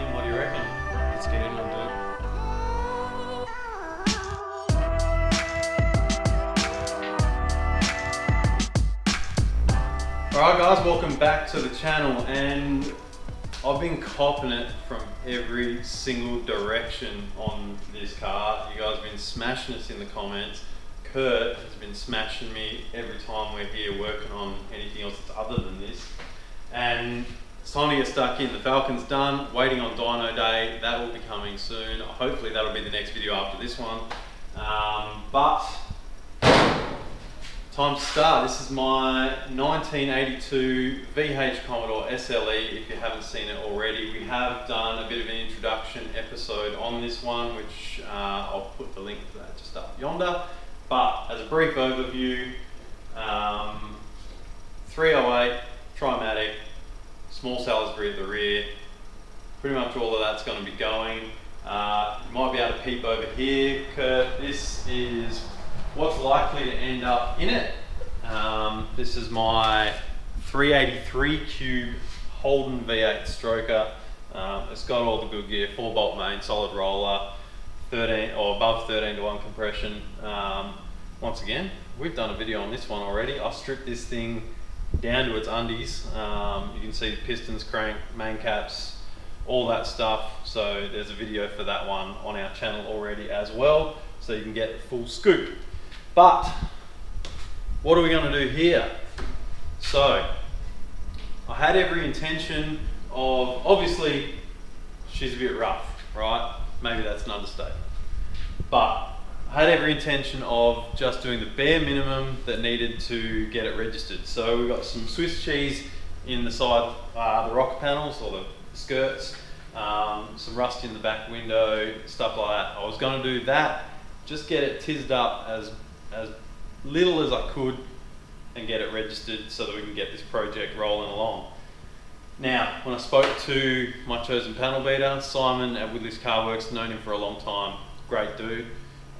in. What do you reckon? Let's get in and do it. Alright guys, welcome back to the channel, and I've been copping it from every single direction on this car. You guys have been smashing us in the comments. Kurt has been smashing me every time we're here working on anything else that's other than this. And it's time to get stuck in. The Falcon's done, waiting on dyno day. That will be coming soon. Hopefully that'll be the next video after this one. But time to start. This is my 1982 VH Commodore SLE. If you haven't seen it already, we have done a bit of an introduction episode on this one, which I'll put the link to that just up yonder. But as a brief overview, 308, Trimatic, small Salisbury at the rear. Pretty much all of that's going to be going. You might be able to peep over here, Kurt. This is what's likely to end up in it. This is my 383 cube Holden V8 stroker. It's got all the good gear, 4-bolt main, solid roller, 13 or above 13:1 compression. Once again, we've done a video on this one already. I stripped this thing down to its undies. You can see the pistons, crank, main caps, all that stuff. So there's a video for that one on our channel already as well, so you can get the full scoop. But what are we going to do here? So I had every intention of, obviously she's a bit rough, right? Maybe that's an understatement. But I had every intention of just doing the bare minimum that needed to get it registered. So we've got some Swiss cheese in the side, the rocker panels or the skirts, some rust in the back window, stuff like that. I was going to do that, just get it tizzed up as little as I could and get it registered so that we can get this project rolling along. Now, when I spoke to my chosen panel beater, Simon at Woodley's Car Works, known him for a long time, great dude.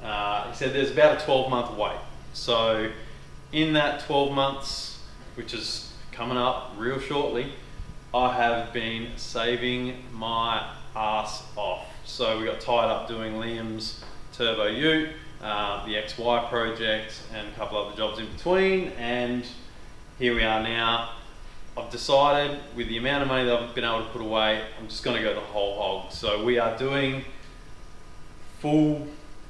He said there's about a 12-month wait. So in that 12 months, which is coming up real shortly, I have been saving my ass off. So we got tied up doing Liam's Turbo Ute, the XY project, and a couple other jobs in between, and here we are now. I've decided, with the amount of money that I've been able to put away, I'm just going to go the whole hog. So we are doing full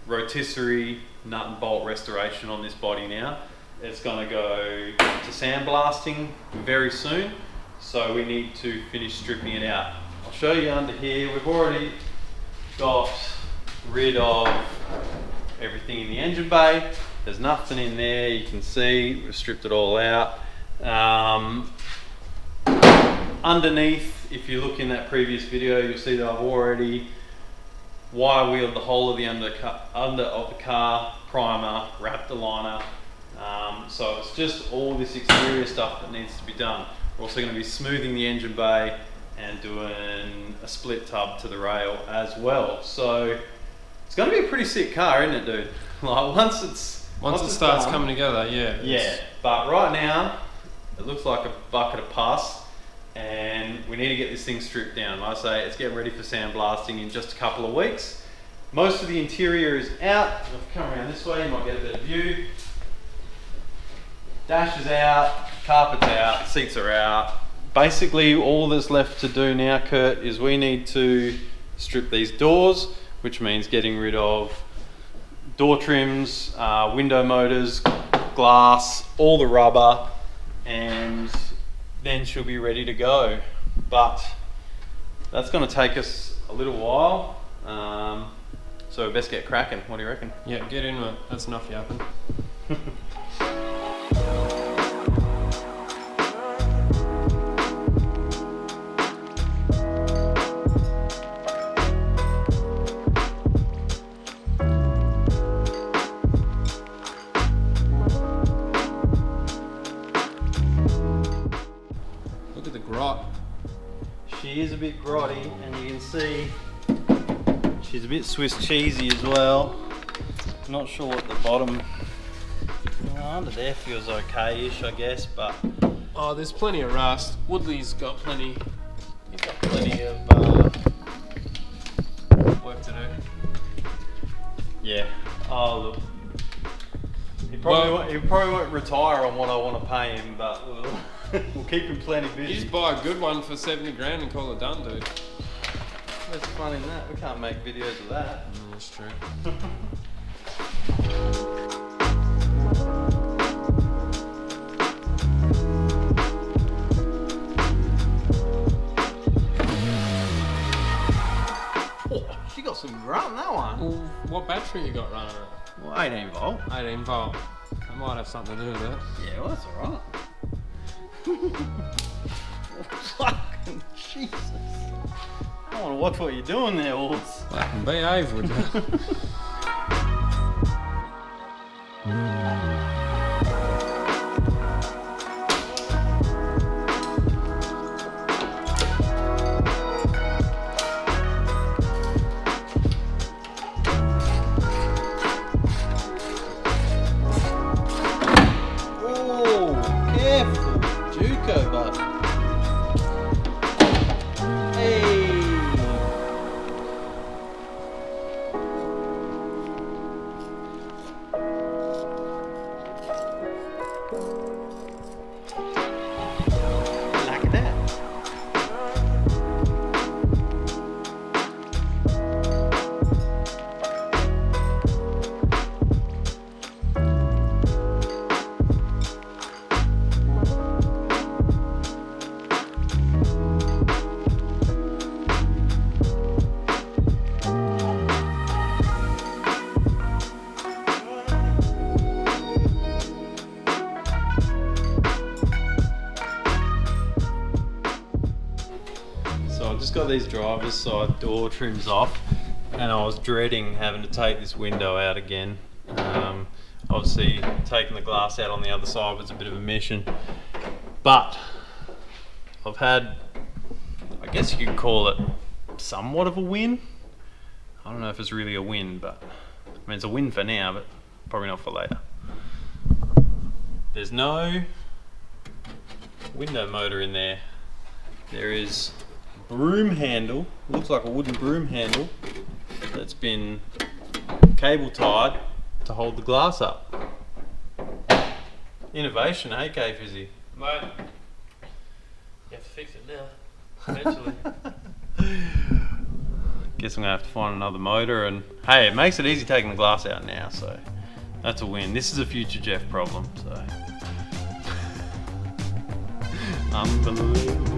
rotisserie nut and bolt restoration on this body now. It's going to go to sandblasting very soon, so we need to finish stripping it out. I'll show you under here. We've already got rid of everything in the engine bay. There's nothing in there, you can see we've stripped it all out. Underneath, if you look in that previous video, you'll see that I've already wire wheeled the whole of the under of the car, primer, wrapped the liner. So it's just all this exterior stuff that needs to be done. We're also going to be smoothing the engine bay and doing a split tub to the rail as well. So it's going to be a pretty sick car, isn't it, dude? Like once it starts done, coming together, yeah. Yeah, but right now it looks like a bucket of pus, and we need to get this thing stripped down. Like I say, it's getting ready for sandblasting in just a couple of weeks. Most of the interior is out. If you come around this way, you might get a better view. Dash is out, carpet's out, seats are out. Basically, all that's left to do now, Kurt, is we need to strip these doors, which means getting rid of door trims, window motors, glass, all the rubber, and then she'll be ready to go. But that's going to take us a little while, so we best get cracking. What do you reckon? Yeah, get in with it. That's enough yapping. Look at the grot. She is a bit grotty, and you can see she's a bit Swiss cheesy as well. Not sure what the bottom, under there feels okay-ish, I guess, but Oh, there's plenty of rust. Woodley's got plenty. you've got plenty of Yeah. Oh look. He probably won't retire on what I want to pay him, but we'll keep him plenty busy. You just buy a good one for 70 grand and call it done, dude. What's fun in that? We can't make videos of that. That's true. Oh, she got some grunt in that one. Well, what battery you got running it? Well, 18 volt. 18 volt. That might have something to do with it. Yeah, well, that's alright. Fucking Jesus. I want to watch what you're doing there, Wolves. Fucking behave, would you? Got these driver's side door trims off, and I was dreading having to take this window out again. Obviously taking the glass out on the other side was a bit of a mission, but I've had, I guess you could call it somewhat of a win. I don't know if it's really a win, but I mean it's a win for now, but probably not for later. There's no window motor in there. There is broom handle, looks like a wooden broom handle that's been cable tied to hold the glass up. Innovation, hey K-Fizzy? Mate, you have to fix it now, eventually. Guess I'm gonna have to find another motor, and hey, it makes it easy taking the glass out now, so that's a win. This is a future Jeff problem, so. Unbelievable.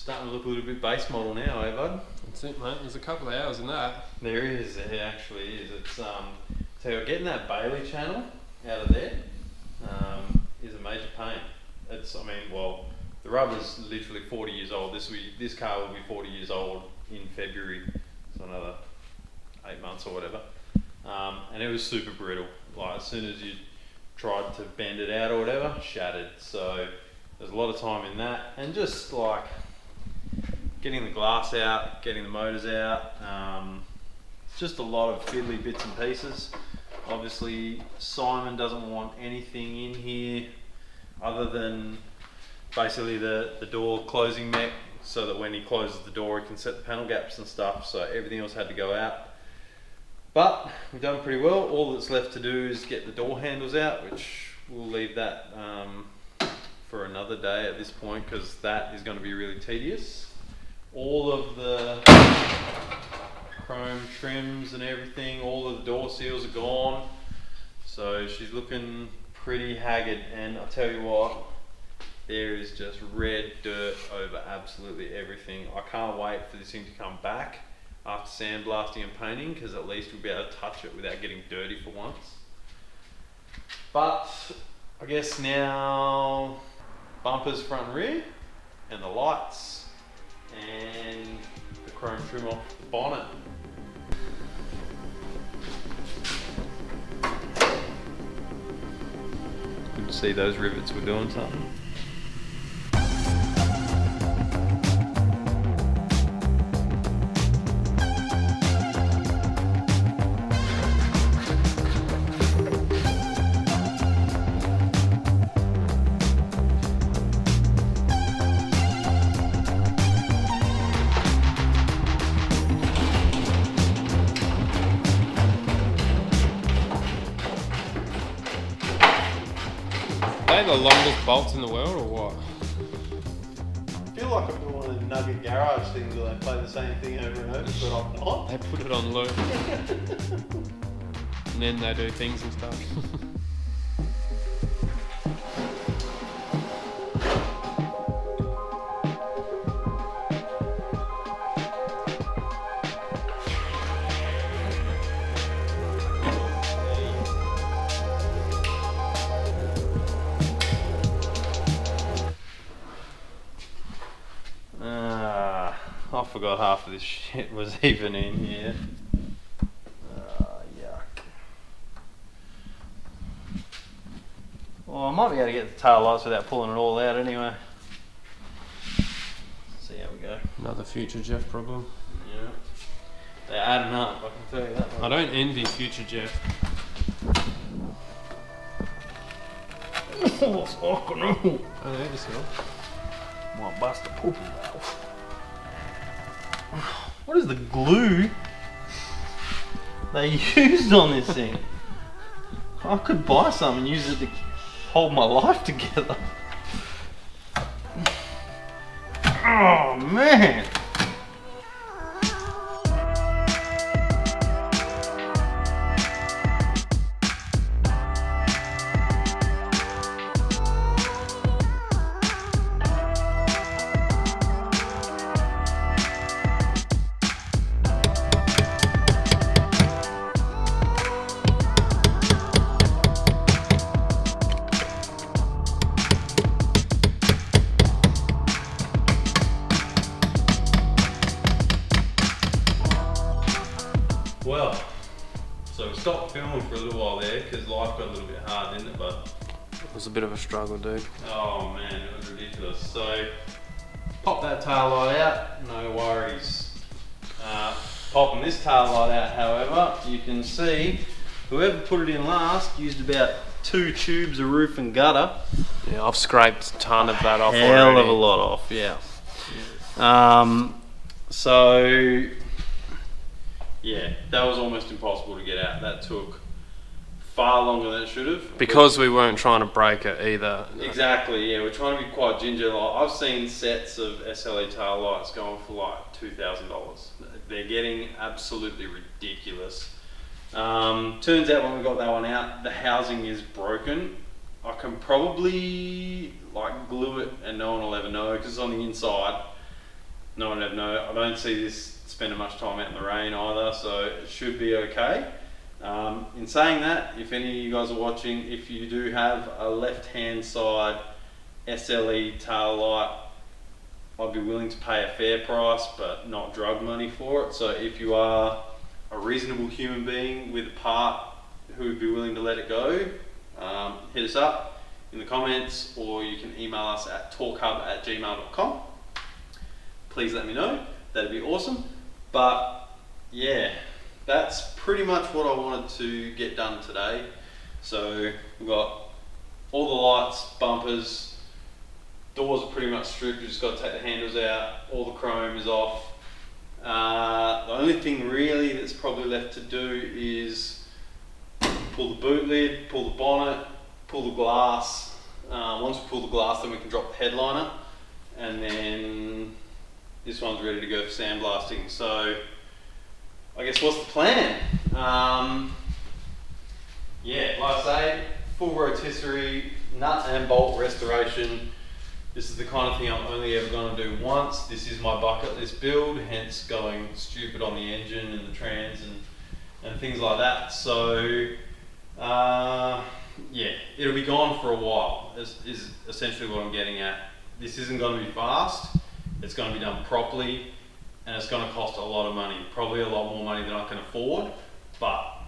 Starting to look a little bit base model now, eh, bud? That's it, mate. There's a couple of hours in that. There is, it actually is. It's so getting that Bailey channel out of there is a major pain. It's, I mean, well, the rubber's literally 40 years old. This car will be 40 years old in February, so another 8 months or whatever. And it was super brittle. Like as soon as you tried to bend it out or whatever, shattered. So there's a lot of time in that, and just like getting the glass out, getting the motors out. It's just a lot of fiddly bits and pieces. Obviously, Simon doesn't want anything in here other than basically the door closing mech, so that when he closes the door, he can set the panel gaps and stuff. So everything else had to go out. But we've done pretty well. All that's left to do is get the door handles out, which we'll leave that for another day at this point, because that is going to be really tedious. All of the chrome trims and everything. All of the door seals are gone. So she's looking pretty haggard, and I'll tell you what, there is just red dirt over absolutely everything. I can't wait for this thing to come back after sandblasting and painting, because at least we'll be able to touch it without getting dirty for once. But I guess now bumpers front and rear, and the lights, and the chrome trim off the bonnet. Good to see those rivets were doing something. Are they the longest bolts in the world, or what? I feel like I'm doing one of the Nugget Garage things where they play the same thing over and over, but I'm not. They put it on loop. And then they do things and stuff. I forgot half of this shit was even in here. Yuck. Well, I might be able to get the tail lights without pulling it all out anyway. See how we go. Another future Jeff problem. Yeah. They're adding up, I can tell you that much. I don't envy future Jeff. Oh, fucking hell. I know yourself. Might bust the poopy valve. What is the glue they used on this thing? I could buy some and use it to hold my life together. Oh man! Well, so we stopped filming for a little while there because life got a little bit hard, didn't it, bud? It was a bit of a struggle, dude. Oh man, it was ridiculous. So, pop that tail light out, no worries. Popping this tail light out, however, you can see whoever put it in last used about 2 tubes of roof and gutter. Yeah, I've scraped a ton of that off already. Hell of a lot off, yeah. So, yeah, that was almost impossible to get out. That took far longer than it should have. Because we weren't trying to break it either. Exactly, yeah, we're trying to be quite ginger. Like, I've seen sets of SLE tail lights going for like $2,000. They're getting absolutely ridiculous. Turns out when we got that one out, the housing is broken. I can probably like glue it and no one will ever know because it's on the inside. No one will ever know. I don't see this spending much time out in the rain either, so it should be okay. In saying that, if any of you guys are watching, if you do have a left-hand side SLE tail light, I'd be willing to pay a fair price, but not drug money for it. So if you are a reasonable human being with a part who would be willing to let it go, hit us up in the comments, or you can email us at torqhub@gmail.com. Please let me know, that'd be awesome. But yeah, that's pretty much what I wanted to get done today. So we've got all the lights, bumpers, doors are pretty much stripped, we've just got to take the handles out, all the chrome is off. The only thing really that's probably left to do is pull the boot lid, pull the bonnet, pull the glass. Once we pull the glass, then we can drop the headliner, and then this one's ready to go for sandblasting. So I guess what's the plan? Yeah, like I say, full rotisserie, nut and bolt restoration. This is the kind of thing I'm only ever going to do once. This is my bucket list build, hence going stupid on the engine and the trans and things like that. So, yeah, it'll be gone for a while, is essentially what I'm getting at. This isn't going to be fast, it's going to be done properly, and it's going to cost a lot of money, probably a lot more money than I can afford, but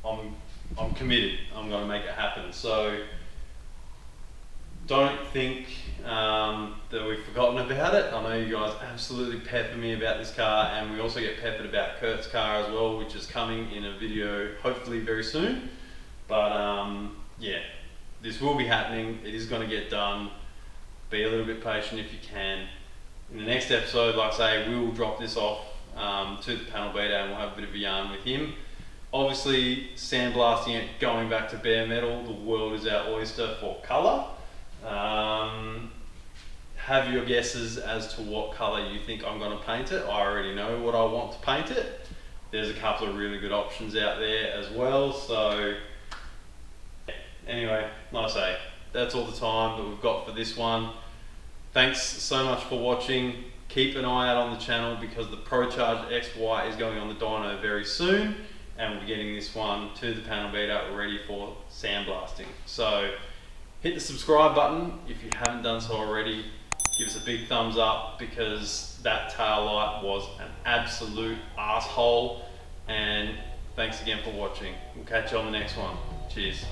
I'm committed, I'm going to make it happen. So don't think that we've forgotten about it. I know you guys absolutely pepper me about this car, and we also get peppered about Kurt's car as well, which is coming in a video hopefully very soon. But yeah, this will be happening, it is going to get done. Be a little bit patient if you can. In the next episode, like I say, we will drop this off to the panel beater and we'll have a bit of a yarn with him. Obviously, sandblasting it, going back to bare metal, the world is our oyster for colour. Have your guesses as to what colour you think I'm going to paint it. I already know what I want to paint it. There's a couple of really good options out there as well. So anyway, like I say, that's all the time that we've got for this one. Thanks so much for watching. Keep an eye out on the channel because the ProCharge XY is going on the dyno very soon, and we'll be getting this one to the panel beater ready for sandblasting. So hit the subscribe button if you haven't done so already. Give us a big thumbs up because that tail light was an absolute asshole. And thanks again for watching. We'll catch you on the next one. Cheers.